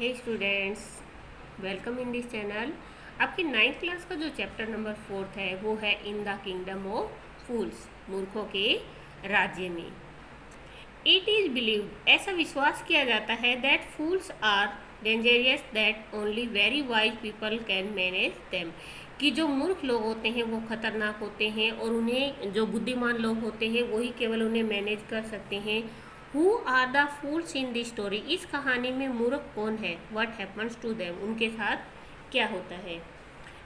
Hey students, welcome in this channel. आपकी 9th class का जो चैप्टर नंबर 4 है वो है इन द किंगडम ऑफ फूल्स, मूर्खों के राज्य में। इट इज़ बिलीव्ड, ऐसा विश्वास किया जाता है, that fools are dangerous, that only very wise people can manage them, कि जो मूर्ख लोग होते हैं वो खतरनाक होते हैं और उन्हें जो बुद्धिमान लोग होते हैं वही केवल उन्हें मैनेज कर सकते हैं। Who are the fools in this story, इस कहानी में मूर्ख कौन है। व्हाट हैपन्स टू देम, उनके साथ क्या होता है।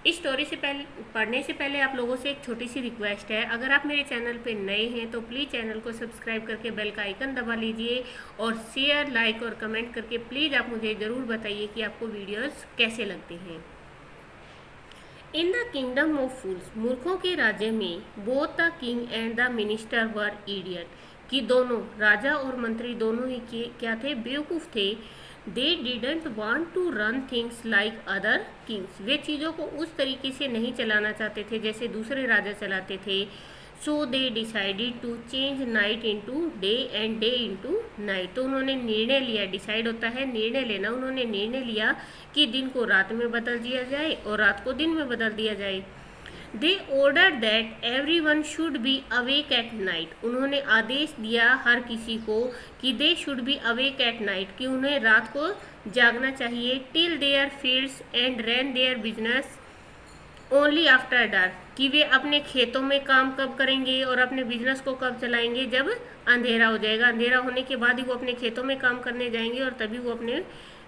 इस स्टोरी से पहले पढ़ने से पहले आप लोगों से एक छोटी सी रिक्वेस्ट है, अगर आप मेरे चैनल पे नए हैं तो प्लीज़ चैनल को सब्सक्राइब करके बेल का आइकन दबा लीजिए और शेयर, लाइक और कमेंट करके प्लीज़ आप मुझे ज़रूर बताइए कि आपको वीडियोस कैसे लगते हैं। इन द किंगडम ऑफ फूल्स, मूर्खों के राज्य में, both the king and the minister were idiot, कि दोनों राजा और मंत्री दोनों ही क्या थे, बेवकूफ़ थे। They didn't want to run things like other kings, वे चीज़ों को उस तरीके से नहीं चलाना चाहते थे जैसे दूसरे राजा चलाते थे। So they decided to change night into day and day into night, तो उन्होंने निर्णय लिया, डिसाइड होता है निर्णय लेना, उन्होंने निर्णय लिया कि दिन को रात में बदल दिया जाए और रात को दिन में बदल दिया जाए। They order that every one should be awake at night, उन्होंने आदेश दिया हर किसी को कि they should be awake at night, कि उन्हें रात को जागना चाहिए। Till their fields and run their business only after dark, कि वे अपने खेतों में काम कब करेंगे और अपने बिजनेस को कब चलाएंगे, जब अंधेरा हो जाएगा। अंधेरा होने के बाद ही वो अपने खेतों में काम करने जाएंगे और तभी वो अपने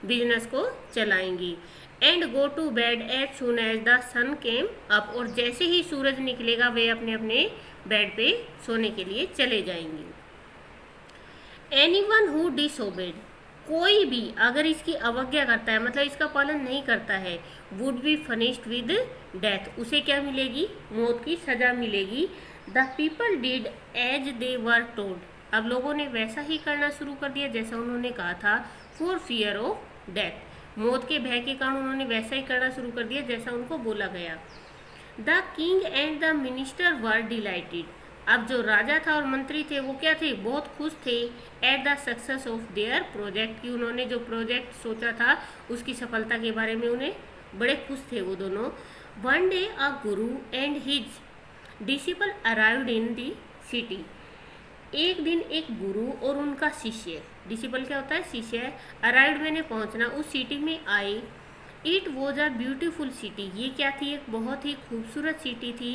बिजनेस को चलाएंगी। And go to bed as soon as the sun came up, और जैसे ही सूरज निकलेगा वे अपने अपने बेड पे सोने के लिए चले जाएंगे। एनीवन हु डिसओबेड, कोई भी अगर इसकी अवज्ञा करता है, मतलब इसका पालन नहीं करता है, would be punished with death, उसे क्या मिलेगी, मौत की सजा मिलेगी। The people did as they were told, अब लोगों ने वैसा ही करना शुरू कर दिया जैसा उन्होंने कहा था। फॉर फियर ऑफ डेथ, मौत के भय के कारण उन्होंने वैसा ही करना शुरू कर दिया जैसा उनको बोला गया। The king and the minister were dilated, अब जो राजा था और मंत्री थे वो क्या थे, बहुत खुश थे। At the success of their project, कि उन्होंने जो प्रोजेक्ट सोचा था उसकी सफलता के बारे में उन्हें बड़े खुश थे वो दोनों। One day a Guru and his disciple arrived in the city, एक दिन एक गुरु और उनका शिष्य, डिसिपल क्या होता है, शिष्य, अराइव्ड मैंने पहुंचना, उस सिटी में आए। It was a beautiful city, ये क्या थी, एक बहुत ही खूबसूरत सिटी थी।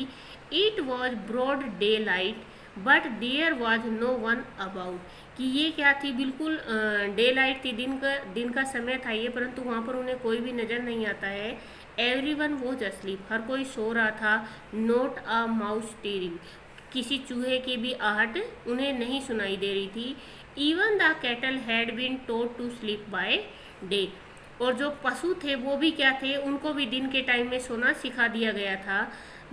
It was broad daylight but there was no one about, कि ये क्या थी, बिल्कुल डे लाइट थी, दिन का समय था ये, परंतु वहाँ पर उन्हें कोई भी नज़र नहीं आता है। एवरी वन वॉज अस्लीप, हर कोई सो रहा था। नोट अ माउस टीरिंग, किसी चूहे की भी आहट उन्हें नहीं सुनाई दे रही थी। Even the cattle had been told to sleep by day, और जो पशु थे वो भी क्या थे, उनको भी दिन के टाइम में सोना सिखा दिया गया था।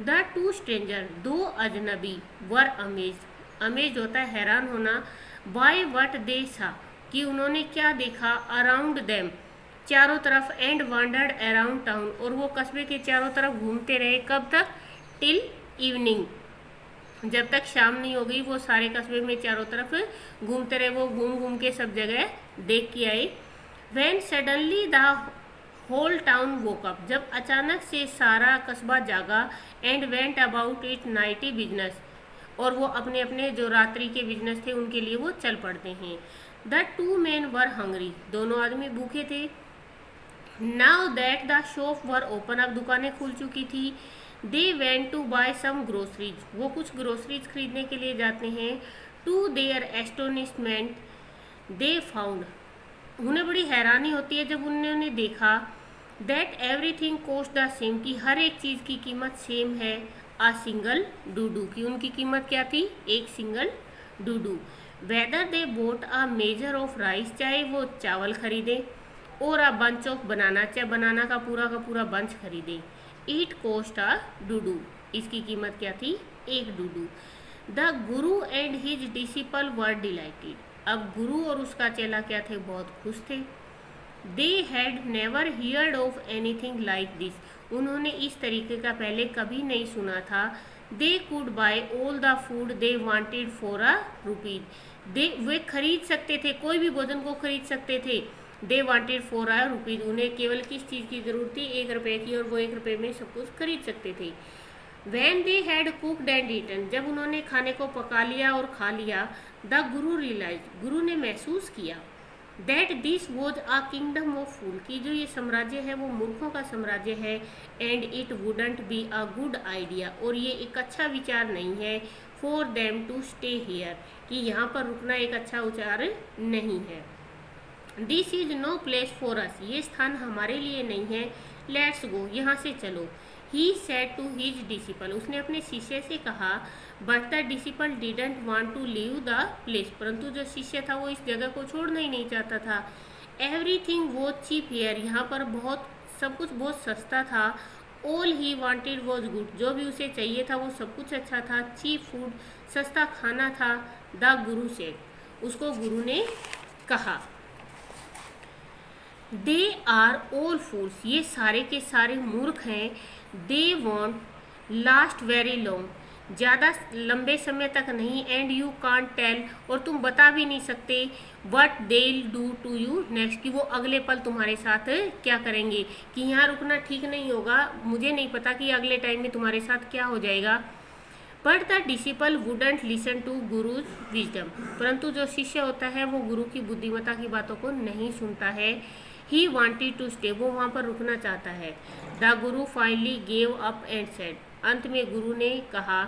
द टू स्ट्रेंजर, दो अजनबी, वर अमेज, अमेज होता है हैरान होना, बाय वट दे सा, कि उन्होंने क्या देखा, अराउंड देम, चारों तरफ, एंड वांडर्ड अराउंड टाउन, और वो कस्बे के चारों तरफ घूमते रहे, कब तक, टिल इवनिंग, जब तक शाम नहीं हो गई वो सारे कस्बे में चारों तरफ घूमते रहे, वो घूम घूम के सब जगह देख के आए। When suddenly the whole town woke up, जब अचानक से सारा कस्बा जागा, and went about its nightly business, और वो अपने अपने जो रात्रि के बिजनेस थे उनके लिए वो चल पड़ते हैं। The two men were hungry, दोनों आदमी भूखे थे। Now that the shop were open, अब दुकानें खुल चुकी थी। They went to buy some groceries, वो कुछ ग्रोसरीज खरीदने के लिए जाते हैं। To their astonishment they found, उन्हें बड़ी हैरानी होती है जब उन्होंने देखा, that everything cost the same, कि हर एक चीज़ की कीमत सेम है। अ सिंगल डूडू, की उनकी कीमत क्या थी, एक सिंगल डूडू। Whether they bought a measure of rice, चाहे वो चावल खरीदें, और अ बंच ऑफ बनाना, चाहे बनाना का पूरा बंच खरीदें। इट कॉस्ट अ डूडू, इसकी कीमत क्या थी, एक डूडू। The Guru and his disciple were dilated, अब गुरु और उसका चेला क्या थे, बहुत खुश थे। They had never heard of anything like this, उन्होंने इस तरीके का पहले कभी नहीं सुना था। They could buy all the food they wanted for a rupees, वे खरीद सकते थे, कोई भी भोजन को खरीद सकते थे दे वांटेड फॉर अ रुपीज, उन्हें केवल किस चीज़ की जरूरत थी, 1 रुपये की, और वो 1 रुपये में सब कुछ खरीद सकते थे। When they had cooked and eaten, जब उन्होंने खाने को पका लिया और खा लिया, द गुरु realized, गुरु ने महसूस किया, that this was a kingdom of fool, कि जो ये साम्राज्य है वो मूर्खों का साम्राज्य है, and it wouldn't be a good idea, और ये एक अच्छा विचार नहीं है, for them to stay here, कि यहाँ पर रुकना एक अच्छा विचार नहीं है। This is no place for us, ये स्थान हमारे लिए नहीं है, लेट्स गो, यहाँ से चलो। He said to his disciple, उसने अपने शिष्य से कहा, but the disciple didn't want to leave the place, परंतु जो शिष्य था वो इस जगह को छोड़ना ही नहीं चाहता था। एवरीथिंग वॉज चीप हियर, यहाँ पर बहुत सब कुछ बहुत सस्ता था। All he wanted was good, जो भी उसे चाहिए था वो सब कुछ अच्छा था। चीप फूड, सस्ता खाना था। द गुरु सेड, उसको गुरु ने कहा, दे आर ऑल फूल्स, ये सारे के सारे मूर्ख हैं। They want last very long, ज़्यादा लंबे समय तक नहीं। एंड यू कांट टेल, और तुम बता भी नहीं सकते, what they do to you next, कि वो अगले पल तुम्हारे साथ क्या करेंगे, कि यहाँ रुकना ठीक नहीं होगा, मुझे नहीं पता कि अगले टाइम में तुम्हारे साथ क्या हो जाएगा। But the disciple wouldn't listen to guru's wisdom, परंतु जो शिष्य होता है वो गुरु की बुद्धिमत्ता की बातों को नहीं सुनता है। ही वांटेड टू स्टे, वो वहाँ पर रुकना चाहता है। The Guru finally gave up and said, अंत में गुरु ने कहा,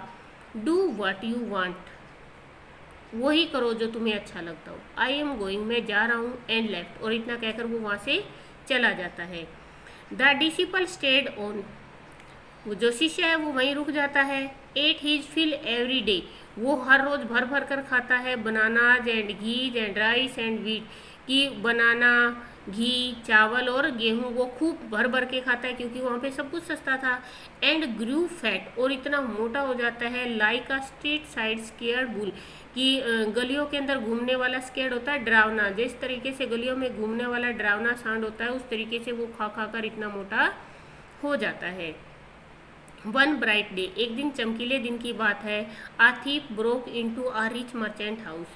डू वट यू वांट, वही करो जो तुम्हें अच्छा लगता हो। आई एम गोइंग, मैं जा रहा हूँ। एंड लेफ्ट, और इतना कहकर वो वहाँ से चला जाता है। द डिसिपल स्टेड ऑन, वो जो शिष्य है वो वहीं रुक जाता है। Ate his fill every day, वो हर रोज भर भर कर खाता है। Bananas and ghees and rice and wheat, की बनाना, घी, चावल और गेहूं वो खूब भर भर के खाता है, क्योंकि वहाँ पे सब कुछ सस्ता था। एंड ग्रू फैट, और इतना मोटा हो जाता है। Like a street side scared bull, कि गलियों के अंदर घूमने वाला स्केयर्ड होता है डरावना, जिस तरीके से गलियों में घूमने वाला डरावना सांड होता है, उस तरीके से वो खा खा कर इतना मोटा हो जाता है। वन ब्राइट डे, एक दिन चमकीले दिन की बात है। आ थीप ब्रोक इनटू आ रिच मर्चेंट हाउस,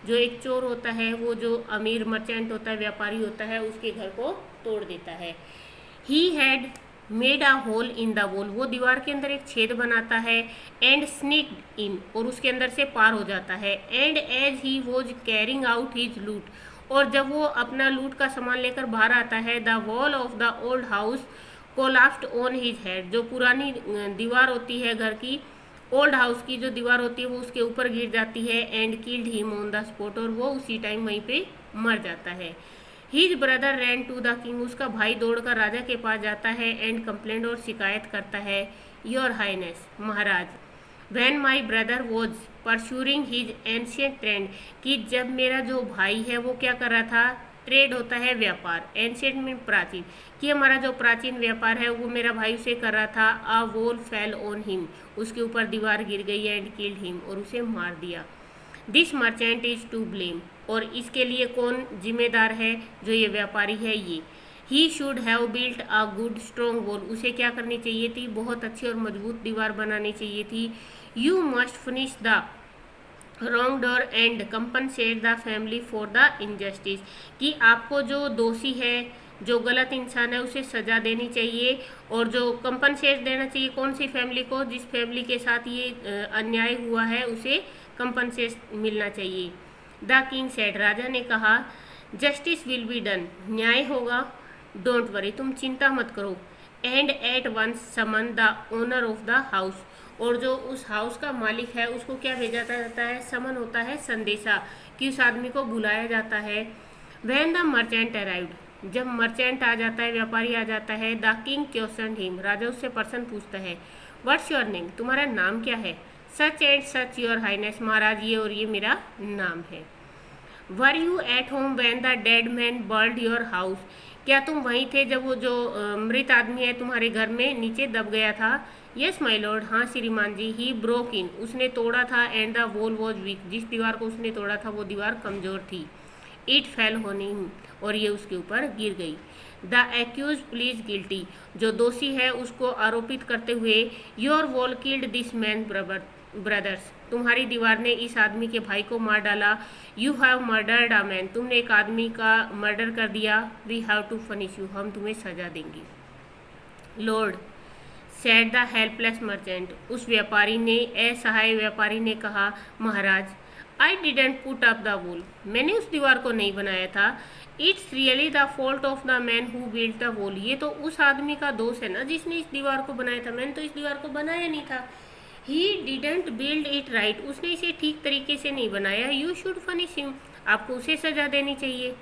जो एक चोर होता है वो जो अमीर मर्चेंट होता है, व्यापारी होता है, उसके घर को तोड़ देता है। He had made a hole in the wall, वो दीवार के अंदर एक छेद बनाता है। एंड स्नीक्ड इन, और उसके अंदर से पार हो जाता है। And as he was carrying out his loot, और जब वो अपना लूट का सामान लेकर बाहर आता है, the wall of the old house collapsed on his head, जो पुरानी दीवार होती है घर की, ओल्ड हाउस की जो दीवार होती है वो उसके ऊपर गिर जाती है। And killed him on the spot, और वो उसी टाइम वहीं पे मर जाता है। His brother ran to the king, उसका भाई दौड़कर राजा के पास जाता है। एंड कंप्लेंट, और शिकायत करता है, योर हाइनेस, महाराज, when my brother was pursuing his ancient trend, कि जब मेरा जो भाई है वो क्या कर रहा था, ट्रेड होता है व्यापार, एंशियंट में प्राचीन, कि हमारा जो प्राचीन व्यापार है वो मेरा भाई उसे कर रहा था। आ वॉल फेल ऑन हिम, उसके ऊपर दीवार गिर गई। एंड किल्ड हिम, और उसे मार दिया। This merchant is to blame, और इसके लिए कौन जिम्मेदार है, जो ये व्यापारी है ये। He should have built a good strong wall, उसे क्या करनी चाहिए थी, बहुत अच्छी और मजबूत दीवार बनानी चाहिए थी। You must finish the wrong door and compensate the family for the injustice, कि आपको जो दोषी है, जो गलत इंसान है, उसे सजा देनी चाहिए, और जो कंपनसेट देना चाहिए कौन सी फैमिली को, जिस फैमिली के साथ ये अन्याय हुआ है उसे कंपनसेट मिलना चाहिए। द किंग सेड, राजा ने कहा, जस्टिस विल बी डन, न्याय होगा। डोंट वरी, तुम चिंता मत करो। And at once summon the owner of the house, और जो उस हाउस का मालिक है उसको क्या भेजा जाता है, समन होता है संदेशा, कि उस आदमी को बुलाया जाता है। व्हेन द मर्चेंट अराइव्ड, जब मर्चेंट आ जाता है, व्यापारी आ जाता है। द किंग क्वेश्चनड हिम, राजा उससे पर्सन पूछता है, व्हाट्स योर नेम, तुम्हारा नाम क्या है। Such and such your highness, महाराज ये और ये मेरा नाम है। Were you at home when the dead man burned your house, क्या तुम वहीं थे जब वो जो मृत आदमी है तुम्हारे घर में नीचे दब गया था। यस माई लॉर्ड, हाँ श्रीमान जी। ही ब्रोक इन, उसने तोड़ा था। And the wall was weak, जिस दीवार को उसने तोड़ा था वो दीवार कमजोर थी। इट फेल ऑन हिम, और ये उसके ऊपर गिर गई। द एक्यूज प्लीज गिल्टी, जो दोषी है उसको आरोपित करते हुए, your wall killed this man brothers, तुम्हारी दीवार ने इस आदमी के भाई को मार डाला। You have murdered a man, तुमने एक आदमी का मर्डर कर दिया। We have to punish you, हम तुम्हें सजा देंगे। Lord said the helpless merchant, उस व्यापारी ने, असहाय व्यापारी ने कहा, महाराज, I didn't put up the wall, मैंने उस दीवार को नहीं बनाया था। It's really the fault of the man who built the wall, ये तो उस आदमी का दोष है ना जिसने इस दीवार को बनाया था, मैंने तो इस दीवार को बनाया नहीं था। He didn't build it right, उसने इसे ठीक तरीके से नहीं बनाया। यू शुड पनिश हिम, आपको उसे सजा देनी चाहिए।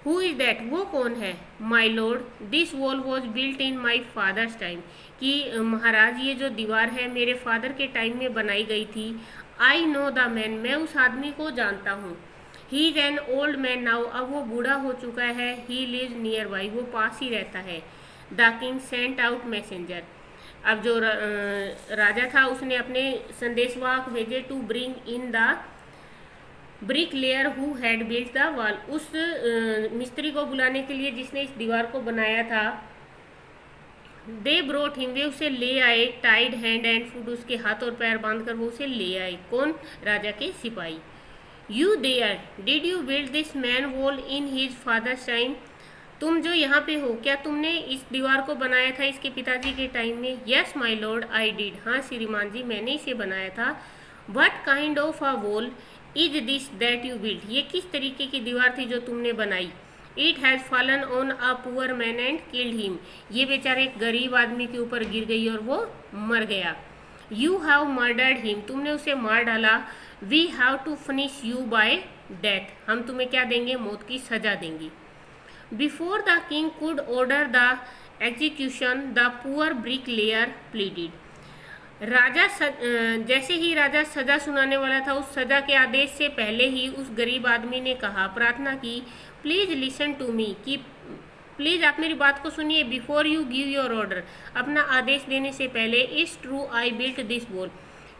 हु इज दैट, वो कौन है? My Lord, this wall was built in my father's time, कि महाराज ये जो दीवार है मेरे फादर के टाइम में बनाई गई थी। आई नो द मैन, मैं उस आदमी को जानता हूँ। He is an old man now, अब वो बूढ़ा हो चुका है। ही लिव्स नियर बाई, वो पास ही रहता है। The king sent out messenger, अब जो राजा था उसने अपने संदेशवाहक भेजे to bring in the bricklayer who had built the wall, उस मिस्त्री को बुलाने के लिए जिसने इस दीवार को बनाया था। दे ब्रोट हिम, वे उसे ले आए। टाइड हैंड एंड फुट, उसके हाथ और पैर बांधकर वो उसे ले आए। कौन? राजा के सिपाही। You there, did you build this man wall in his father's time, तुम जो यहाँ पे हो क्या तुमने इस दीवार को बनाया था इसके पिताजी के टाइम में? Yes my lord I did, हाँ श्रीमान जी मैंने इसे बनाया था। What kind of a wall is this that you build, ये किस तरीके की दीवार थी जो तुमने बनाई? It has fallen on a poor man and killed him, ये बेचारे एक गरीब आदमी के ऊपर गिर गई और वो मर गया। यू हैव मर्डर्ड हिम, तुमने उसे मार डाला। We have to finish you by death, हम तुम्हें क्या देंगे? मौत की सजा देंगे। Before the king could order the execution the poor bricklayer pleaded, राजा जैसे ही राजा सजा सुनाने वाला था, उस सजा के आदेश से पहले ही उस गरीब आदमी ने कहा, प्रार्थना की, प्लीज लिसन टू मी, कि प्लीज आप मेरी बात को सुनिए। Before you give your order, अपना आदेश देने से पहले। It's true I built this wall,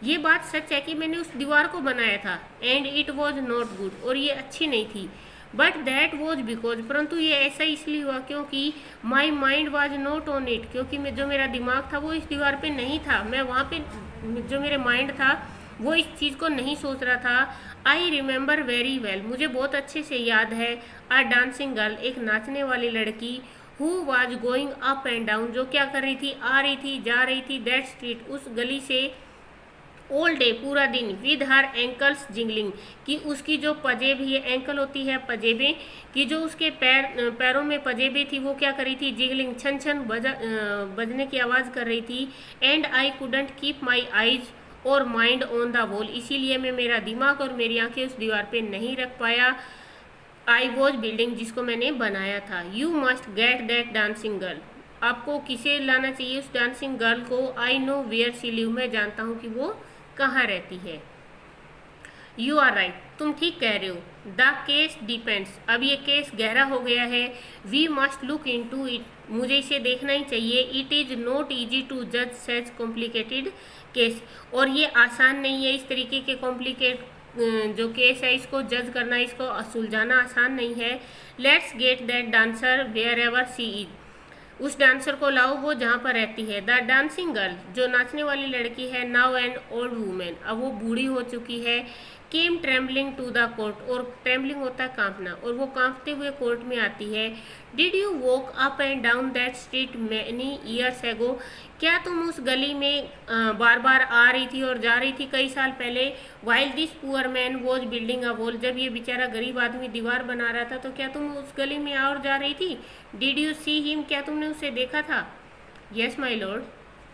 ये बात सच है कि मैंने उस दीवार को बनाया था। And it was not good, और ये अच्छी नहीं थी। बट दैट वॉज बिकॉज, परंतु ये ऐसा इसलिए हुआ क्योंकि my mind was not on it, क्योंकि मैं जो मेरा दिमाग था वो इस दीवार पे नहीं था। मैं वहाँ पे जो मेरे माइंड था वो इस चीज़ को नहीं सोच रहा था। आई रिमेंबर वेरी वेल, मुझे बहुत अच्छे से याद है। अ डांसिंग गर्ल, एक नाचने वाली लड़की। Who was going up and down, जो क्या कर रही थी? आ रही थी, जा रही थी। दैट स्ट्रीट, उस गली से। ऑल डे, पूरा दिन। विद हर एंकल्स जिंगलिंग, कि उसकी जो पजेब है, एंकल होती है पजेबें, कि जो उसके पैरों में पजेबें थी वो क्या कर रही थी? जिंगलिंग, छन छन बजने की आवाज़ कर रही थी। And I couldn't keep my eyes और माइंड ऑन द वॉल, इसीलिए मैं मेरा दिमाग और मेरी आंखें उस दीवार पे नहीं रख पाया। आई वॉज बिल्डिंग, जिसको मैंने बनाया था। You must get that dancing girl, आपको किसे लाना चाहिए? उस डांसिंग गर्ल को। I know where she live, मैं जानता हूँ कि वो कहाँ रहती है। यू आर राइट, तुम ठीक कह रहे हो। द केस डिपेंड्स, अब ये केस गहरा हो गया है। We must look into it, मुझे इसे देखना ही चाहिए। It is not easy to जज सच कॉम्प्लिकेटेड केस, और ये आसान नहीं है इस तरीके के कॉम्प्लिकेट जो केस है इसको जज करना, इसको सुलझाना आसान नहीं है। Let's get that dancer wherever she is, उस डांसर को लाओ वो जहाँ पर रहती है। द डांसिंग गर्ल, जो नाचने वाली लड़की है। नाउ एन ओल्ड वूमेन, अब वो बूढ़ी हो चुकी है। केम ट्रेम्बलिंग टू द कोर्ट, और ट्रेम्बलिंग होता है कांपना, और वो कांपते हुए कोर्ट में आती है। Did you walk up and down that street many years ago, क्या तुम उस गली में बार बार आ रही थी और जा रही थी कई साल पहले? While this poor man was building a wall, जब ये बेचारा गरीब आदमी दीवार बना रहा था तो क्या तुम उस गली में आ और जा रही थी? डिड यू सी हिम, क्या तुमने उसे देखा था? यस माई लॉर्ड,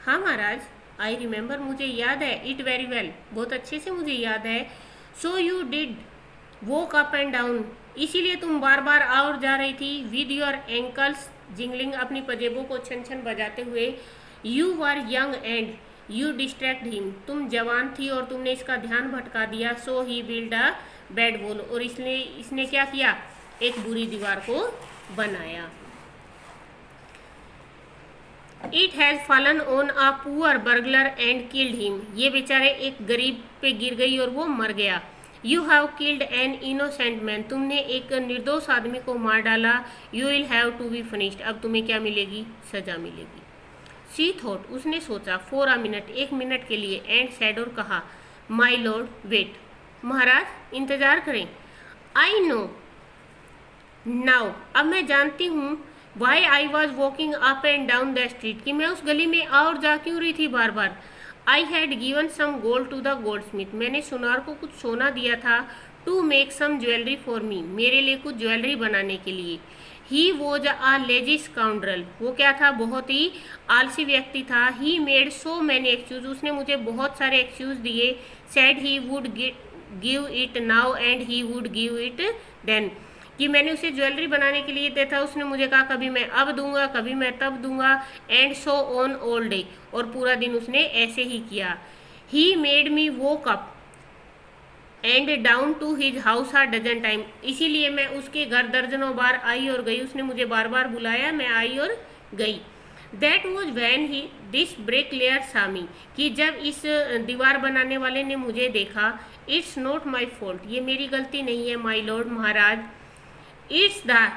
हाँ महाराज। आई रिमेंबर, मुझे याद है। इट वेरी वेल, बहुत अच्छे से मुझे याद है। So you did walk up and down, इसीलिए तुम बार बार आ और जा रही थी। विद योर एंकल्स जिंगलिंग, अपनी पजेबों को छन छन बजाते हुए। You were young and you distract him, तुम जवान थी और तुमने इसका ध्यान भटका दिया। सो ही बिल्ड अ बैड वॉल, और इसने क्या किया? एक बुरी दीवार को बनाया। It has fallen on a poor burglar and killed him, ये बेचारे एक गरीब पे गिर गई और वो मर गया। You have killed an innocent man, तुमने एक निर्दोष आदमी को मार डाला। You will have to be finished, अब तुम्हें क्या मिलेगी? सजा मिलेगी। शी थॉट, उसने सोचा। फॉर अ मिनट, एक मिनट के लिए। एंड सैड, और कहा, माई लॉर्ड वेट, महाराज इंतजार करें। आई नो नाउ, अब मैं जानती हूँ, why I was walking up and down the street, कि मैं उस गली में आ और जा क्यों रही थी बार बार। I had given some gold to the goldsmith, मैंने सुनार को कुछ सोना दिया था। To make some jewellery for me, मेरे लिए कुछ ज्वेलरी बनाने के लिए। He was a lazy scoundrel, वो क्या था, बहुत ही आलसी व्यक्ति था। He made so many excuses, उसने मुझे बहुत सारे एक्सक्यूज दिए। Said he would give it now and he would give it then, कि मैंने उसे ज्वेलरी बनाने के लिए दिया था, उसने मुझे कहा कभी मैं अब दूंगा, कभी मैं तब दूंगा, and so on all day, और पूरा दिन उसने ऐसे ही किया। He made me walk up and down to his house a dozen time, इसीलिए मैं उसके घर दर्जनों बार आई और गई, उसने मुझे बार बार बुलाया, मैं आई और गई। That was when he this bricklayer सामी, कि जब इस दीवार बनाने वाले ने मुझे देखा। इट्स नॉट माई फॉल्ट, ये मेरी गलती नहीं है माई लॉर्ड, महाराज। It's the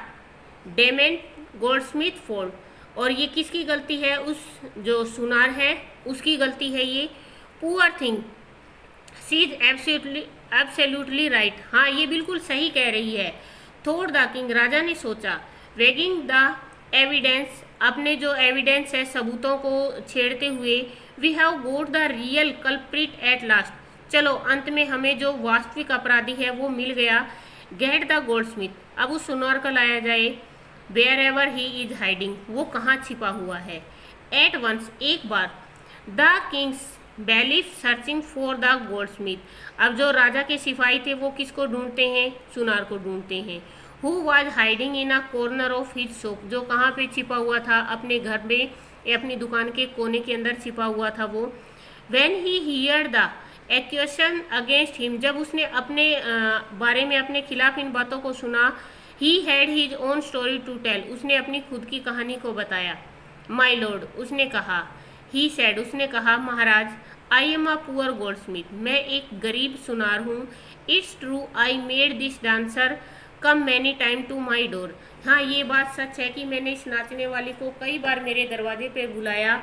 damned goldsmith fault, और ये किसकी गलती है, उस जो सुनार है उसकी गलती है ये। Poor thing, she is absolutely right, हाँ ये बिल्कुल सही कह रही है। थॉट द किंग, राजा ने सोचा। वेगिंग द एविडेंस, अपने जो एविडेंस है सबूतों को छेड़ते हुए। We have got the real culprit at last, चलो अंत में हमें जो वास्तविक अपराधी है वो मिल गया। गेट द गोल्डस्मिथ, अब उस सुनार को लाया जाए। Wherever he is hiding, वो कहाँ छिपा हुआ है। एट वंस, एक बार। The king's bailiff searching for the goldsmith, अब जो राजा के सिपाही थे वो किसको ढूंढते हैं, सुनार को ढूंढते हैं। Who was hiding in a corner of his shop, जो कहाँ पे छिपा हुआ था, अपने घर में या अपनी दुकान के कोने के अंदर छिपा हुआ था वो। When he here the accusation against him, जब उसने अपने बारे में अपने खिलाफ इन बातों को सुना। He had his own story to tell, उसने अपनी खुद की कहानी को बताया। माई लॉर्ड, उसने कहा। ही सैड, उसने कहा, महाराज, I am a poor goldsmith, मैं एक गरीब सुनार हूँ। It's true I made this dancer come many time to my door, हाँ ये बात सच है कि मैंने इस नाचने वाली को कई बार मेरे दरवाजे पे बुलाया।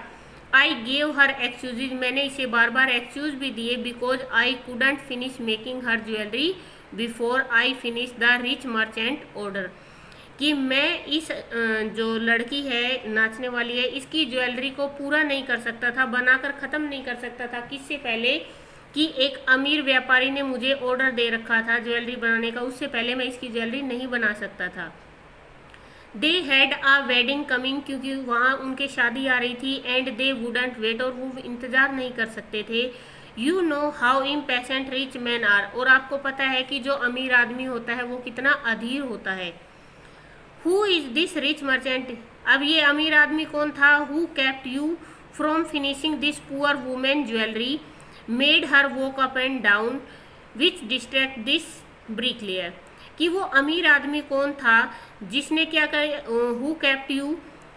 आई गेव हर एक्सक्यूज, मैंने इसे बार बार एक्सक्यूज भी दिए। Because I couldn't finish making her jewellery before I finish the rich merchant order, कि मैं इस जो लड़की है नाचने वाली है इसकी ज्वेलरी को पूरा नहीं कर सकता था, बनाकर ख़त्म नहीं कर सकता था, किससे पहले कि एक अमीर व्यापारी ने मुझे ऑर्डर दे रखा था ज्वेलरी बनाने का, उससे पहले मैं इसकी ज्वेलरी नहीं बना सकता था। They had a wedding coming, क्योंकि वहाँ उनके शादी आ रही थी। एंड दे वुडंट वेट, और वो इंतज़ार नहीं कर सकते थे। You know how impatient rich man are, और आपको पता है कि जो अमीर आदमी होता है वो कितना अधीर होता है। Who is this rich merchant, अब ये अमीर आदमी कौन था। Who kept you from finishing this poor women jewellery, made her walk up and down, which distract this bricklayer, कि वो अमीर आदमी कौन था जिसने क्या कर, who kept you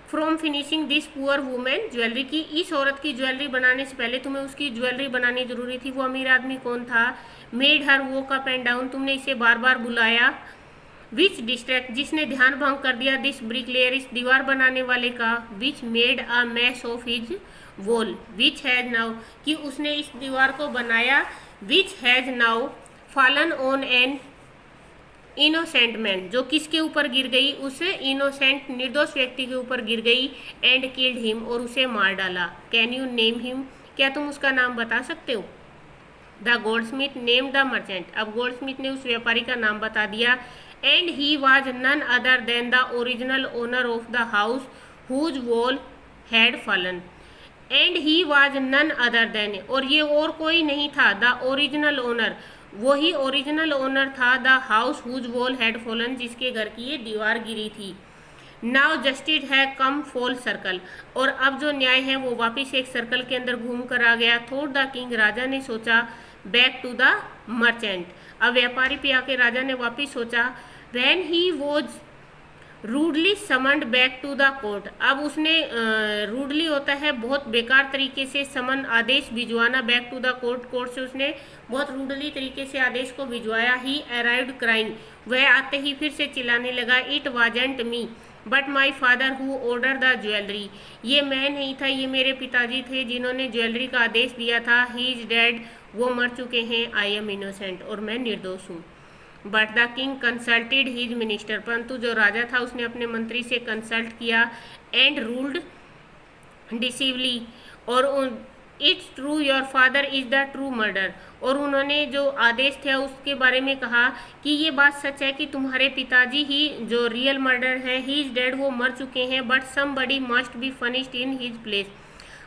from finishing this poor women jewellery, की इस औरत की ज्वेलरी बनाने से पहले तुम्हें उसकी ज्वेलरी बनानी जरूरी थी। वो अमीर आदमी कौन था। Made her walk up and down, तुमने इसे बार बार बुलाया। विच डिस्ट्रैक्ट, जिसने ध्यान भंग कर दिया। दिस ब्रिकलेयर, इस दीवार बनाने वाले का। Which made a mass of his wall, which has now, कि उसने इस दीवार को बनाया। Which has now fallen on an innocent man, जो किसके ऊपर गिर गई, उस इनोसेंट निर्दोष व्यक्ति के ऊपर गिर गई। एंड किल्ड हिम, और उसे मार डाला। कैन यू नेम हिम, क्या तुम उसका नाम बता सकते हो। The goldsmith name the merchant, अब गोल्डस्मिथ ने उस व्यापारी का नाम बता दिया। And he was none other than the original owner of the house whose wall had fallen, and he was none other than, और ये और कोई नहीं था। द ओरिजिनल ओनर, वही ओरिजिनल ओनर था। The house whose wall had fallen, जिसके घर की ये दीवार गिरी थी। नाउ जस्टिस है कम फॉल सर्कल, और अब जो न्याय है वो वापिस एक सर्कल के अंदर घूम कर आ गया। थॉट द किंग, राजा ने सोचा। बैक टू द मर्चेंट, अब व्यापारी पे आके राजा ने वापिस सोचा। When he was rudely summoned back to the court. अब उसने रूडली होता है बहुत बेकार तरीके से, समन आदेश भिजवाना, back to the court court से उसने बहुत रूडली तरीके से आदेश को भिजवाया। ही अराइव्ड क्राइंग, वह आते ही फिर से चिल्लाने लगा, it wasn't me but my father who order the jewellery, ये मैं नहीं था, ये मेरे पिताजी थे जिन्होंने ज्वेलरी का आदेश दिया था। ही इज डेड, वो मर चुके हैं। आई एम इनोसेंट, और मैं निर्दोष हूँ। But the king consulted his minister, परंतु जो राजा था उसने अपने मंत्री से कंसल्ट किया। एंड रूल्ड डिसीवली, और it's true your father is the true murder, और उन्होंने जो आदेश था उसके बारे में कहा कि ये बात सच है कि तुम्हारे पिताजी ही जो रियल मर्डर है। ही इज डेड, वो मर चुके हैं। But somebody must be punished in his place,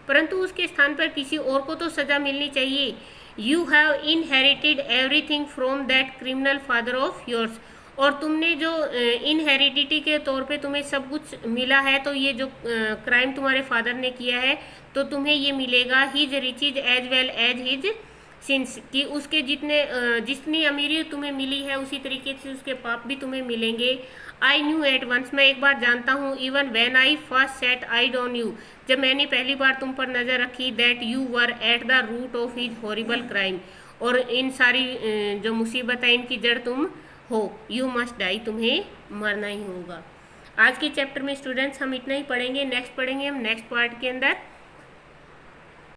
परंतु उसके स्थान पर किसी और को तो सजा मिलनी चाहिए। You have inherited everything from that criminal father of yours, और तुमने जो इनहेरिडिटी के तौर पे तुम्हें सब कुछ मिला है, तो ये जो क्राइम तुम्हारे फादर ने किया है तो तुम्हें ये मिलेगा। His riches as well as his sins, कि उसके जितनी अमीरी तुम्हें मिली है उसी तरीके से उसके पाप भी तुम्हें मिलेंगे। आई न्यू एट वंस, मैं एक बार जानता हूँ। Even when I first set eyed on you, जब मैंने पहली बार तुम पर नजर रखी। That you were at the root of his horrible crime, और इन सारी जो मुसीबत है इनकी जड़ तुम हो। यू मस्ट डाई, तुम्हें मरना ही होगा। आज के चैप्टर में स्टूडेंट्स हम इतना ही पढ़ेंगे। नेक्स्ट पढ़ेंगे हम नेक्स्ट पार्ट के अंदर